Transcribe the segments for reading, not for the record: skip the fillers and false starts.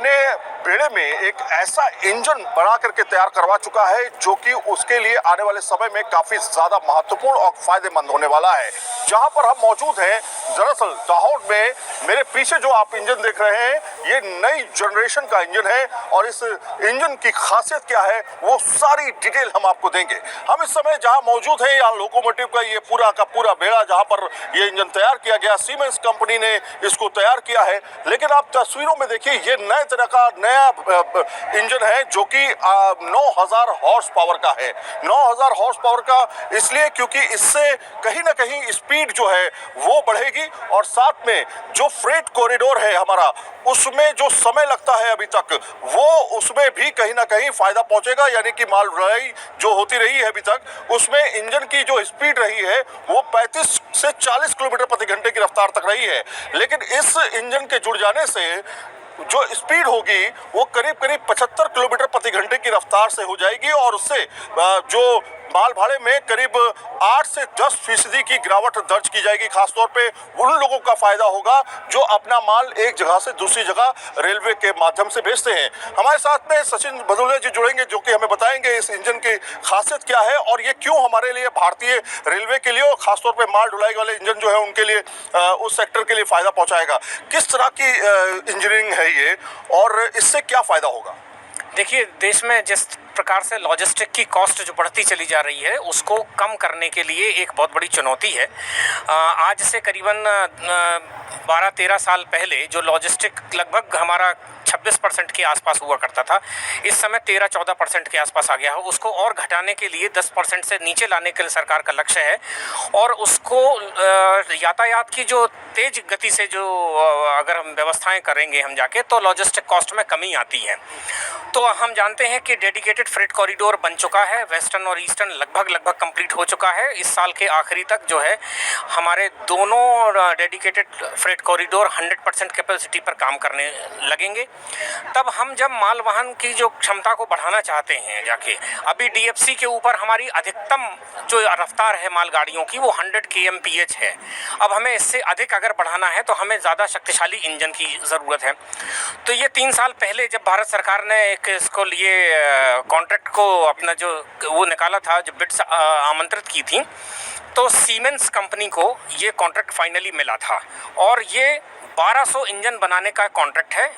अपने बेड़े में एक ऐसा इंजन बना करके तैयार करवा चुका है जो कि उसके लिए आने वाले समय में काफी ज्यादा महत्वपूर्ण और फायदेमंद होने वाला है। जहां पर हम मौजूद हैं, दरअसल दाहोद में मेरे पीछे जो आप इंजन देख रहे हैं, ये नई जनरेशन का इंजन है और इस इंजन की खासियत क्या है वो सारी डिटेल हम आपको देंगे। हम इस समय जहां मौजूद हैं, यहाँ लोकोमोटिव का ये पूरा का पूरा बेड़ा जहां पर ये इंजन तैयार किया गया, सीमेंस कंपनी ने इसको तैयार किया है। लेकिन आप तस्वीरों में देखिए, ये नए तरह का नया इंजन है जो कि 9000 हॉर्स पावर का है। 9000 हॉर्स पावर का इसलिए क्योंकि इससे कहीं ना कहीं स्पीड जो है वो बढ़ेगी और साथ में जो फ्रेट कॉरिडोर है हमारा, उसमें जो समय लगता है अभी तक, वो उसमें भी कहीं ना कहीं फायदा पहुंचेगा। यानी कि माल ढुलाई जो होती रही है अभी तक, उसमें इंजन की जो स्पीड रही है वो 35 से 40 किलोमीटर प्रति घंटे की रफ्तार तक रही है। लेकिन इस इंजन के जुड़ जाने से जो स्पीड होगी वो करीब करीब 75 किलोमीटर प्रति घंटे की रफ्तार से हो जाएगी और उससे जो माल भाड़े में करीब 8 से 10% की गिरावट दर्ज की जाएगी। खासतौर पे उन लोगों का फायदा होगा जो अपना माल एक जगह से दूसरी जगह रेलवे के माध्यम से भेजते हैं। हमारे साथ में सचिन भदौरिया जी जुड़ेंगे जो कि हमें बताएंगे इस इंजन की खासियत क्या है और ये क्यों हमारे लिए, भारतीय रेलवे के लिए और खासतौर पे माल ढुलाई वाले इंजन जो है उनके लिए, उस सेक्टर के लिए फायदा पहुंचाएगा। किस तरह की इंजीनियरिंग है ये और इससे क्या फायदा होगा? देखिए, देश में जिस प्रकार से लॉजिस्टिक की कॉस्ट जो बढ़ती चली जा रही है, उसको कम करने के लिए एक बहुत बड़ी चुनौती है। आज से करीबन 12-13 साल पहले जो लॉजिस्टिक लगभग हमारा 26% के आसपास हुआ करता था, इस समय 13-14% के आसपास आ गया है। उसको और घटाने के लिए 10% से नीचे लाने के लिए सरकार का लक्ष्य है और उसको यातायात की जो तेज गति से जो अगर हम व्यवस्थाएं करेंगे हम जाके, तो लॉजिस्टिक कॉस्ट में कमी आती है। तो हम जानते हैं कि डेडिकेटेड फ्रेट कॉरिडोर बन चुका है, वेस्टर्न और ईस्टर्न लगभग कंप्लीट हो चुका है। इस साल के आखिरी तक जो है हमारे दोनों डेडिकेटेड फ्रेट कॉरिडोर 100% कैपेसिटी पर काम करने लगेंगे। तब हम जब माल वाहन की जो क्षमता को बढ़ाना चाहते हैं जाके, अभी डीएफसी के ऊपर हमारी अधिकतम जो रफ्तार है मालगाड़ियों की वो 100 kmph है। अब हमें इससे अधिक अगर बढ़ाना है तो हमें ज़्यादा शक्तिशाली इंजन की ज़रूरत है। तो ये 3 साल पहले जब भारत सरकार ने इसको लिए कॉन्ट्रैक्ट को अपना जो वो निकाला था, जो बिड्स आमंत्रित की थी, तो सीमेंस कंपनी को ये कॉन्ट्रैक्ट फाइनली मिला था और ये 1200 इंजन बनाने का कॉन्ट्रैक्ट है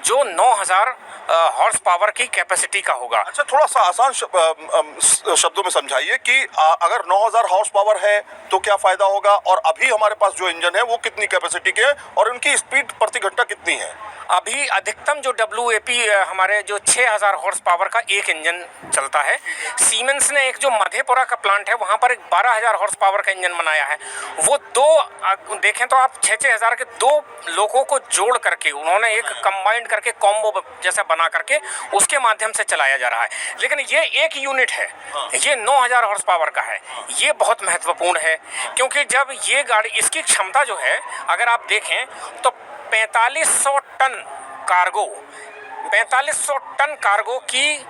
जो 9000 हॉर्स पावर की कैपेसिटी का होगा। अच्छा, थोड़ा सा आसान शब्दों में समझाइए कि अगर 9000 हॉर्स पावर है तो क्या फायदा होगा और अभी हमारे पास जो इंजन है वो कितनी कैपेसिटी के है और उनकी स्पीड प्रति घंटा कितनी है? अभी अधिकतम जो WAP हमारे जो 6000 हॉर्स पावर का एक इंजन चलता है। सीमेंस ने एक जो मधेपुरा का प्लांट है वहाँ पर एक 12000 हॉर्स पावर का इंजन बनाया है। वो दो देखें तो आप 6-6000 के 2 लोगों को जोड़ करके उन्होंने एक कंबाइंड करके कॉम्बो जैसा बना करके उसके माध्यम से चलाया जा रहा है। लेकिन ये एक यूनिट है, ये 9000 हॉर्स पावर का है। ये बहुत महत्वपूर्ण है क्योंकि जब ये गाड़ी, इसकी क्षमता जो है अगर आप देखें तो 4500 टन कार्गो की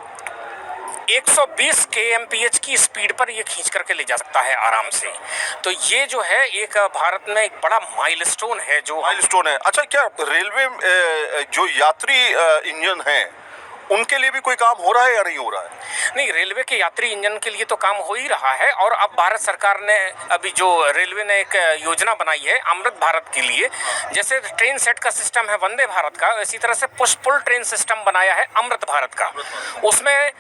120 kmph की स्पीड पर ये खींच करके ले जा सकता है आराम से। तो ये जो है एक भारत में एक बड़ा माइलस्टोन है अच्छा, क्या रेलवे जो यात्री इंजन है उनके लिए भी कोई काम हो रहा है या नहीं हो रहा है? नहीं, रेलवे के यात्री इंजन के लिए तो काम हो ही रहा है और अब भारत सरकार ने अभी जो रेलवे ने एक योजना बनाई है अमृत भारत के लिए, जैसे ट्रेन सेट का सिस्टम है वंदे भारत का, इसी तरह से पुश पुल ट्रेन सिस्टम बनाया है अमृत भारत का। उसमें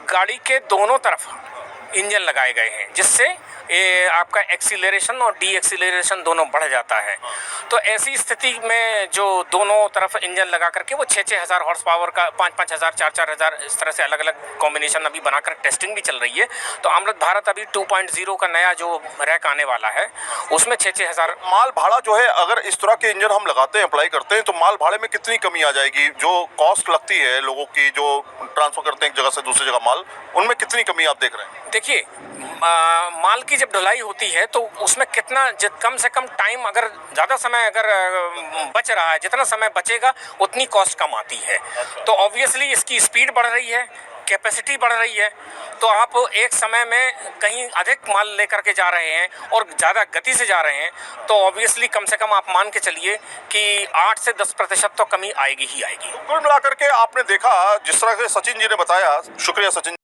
गाड़ी के दोनों तरफ इंजन लगाए गए हैं जिससे ये आपका एक्सीलरेशन और डी एक्सीलरेशन दोनों बढ़ जाता है। तो ऐसी स्थिति में जो दोनों तरफ इंजन लगा करके वो 6-6 हज़ार हॉर्स पावर का, 5-5 हज़ार, 4-4 हज़ार, इस तरह से अलग अलग कॉम्बिनेशन अभी बनाकर टेस्टिंग भी चल रही है। तो अमृत भारत अभी 2.0 का नया जो रैक आने वाला है उसमें 6-6 हज़ार। माल भाड़ा जो है, अगर इस तरह के इंजन हम लगाते हैं, अप्लाई करते हैं, तो माल भाड़े में कितनी कमी आ जाएगी? जो कॉस्ट लगती है लोगों की जो ट्रांसफर करते हैं एक जगह से दूसरी जगह माल, उनमें कितनी कमी आप देख रहे हैं? देखिए, माल की जब ढुलाई होती है तो उसमें कितना कम से कम टाइम, अगर ज़्यादा समय अगर बच रहा है, जितना समय बचेगा उतनी कॉस्ट कम आती है। तो ऑब्वियसली इसकी स्पीड बढ़ रही है, कैपेसिटी बढ़ रही है, तो आप एक समय में कहीं अधिक माल लेकर के जा रहे हैं और ज़्यादा गति से जा रहे हैं, तो ऑब्वियसली कम से कम आप मान के चलिए कि 8 से 10% तो कमी आएगी ही आएगी। कुल मिलाकर के आपने देखा जिस तरह से सचिन जी ने बताया, शुक्रिया सचिन।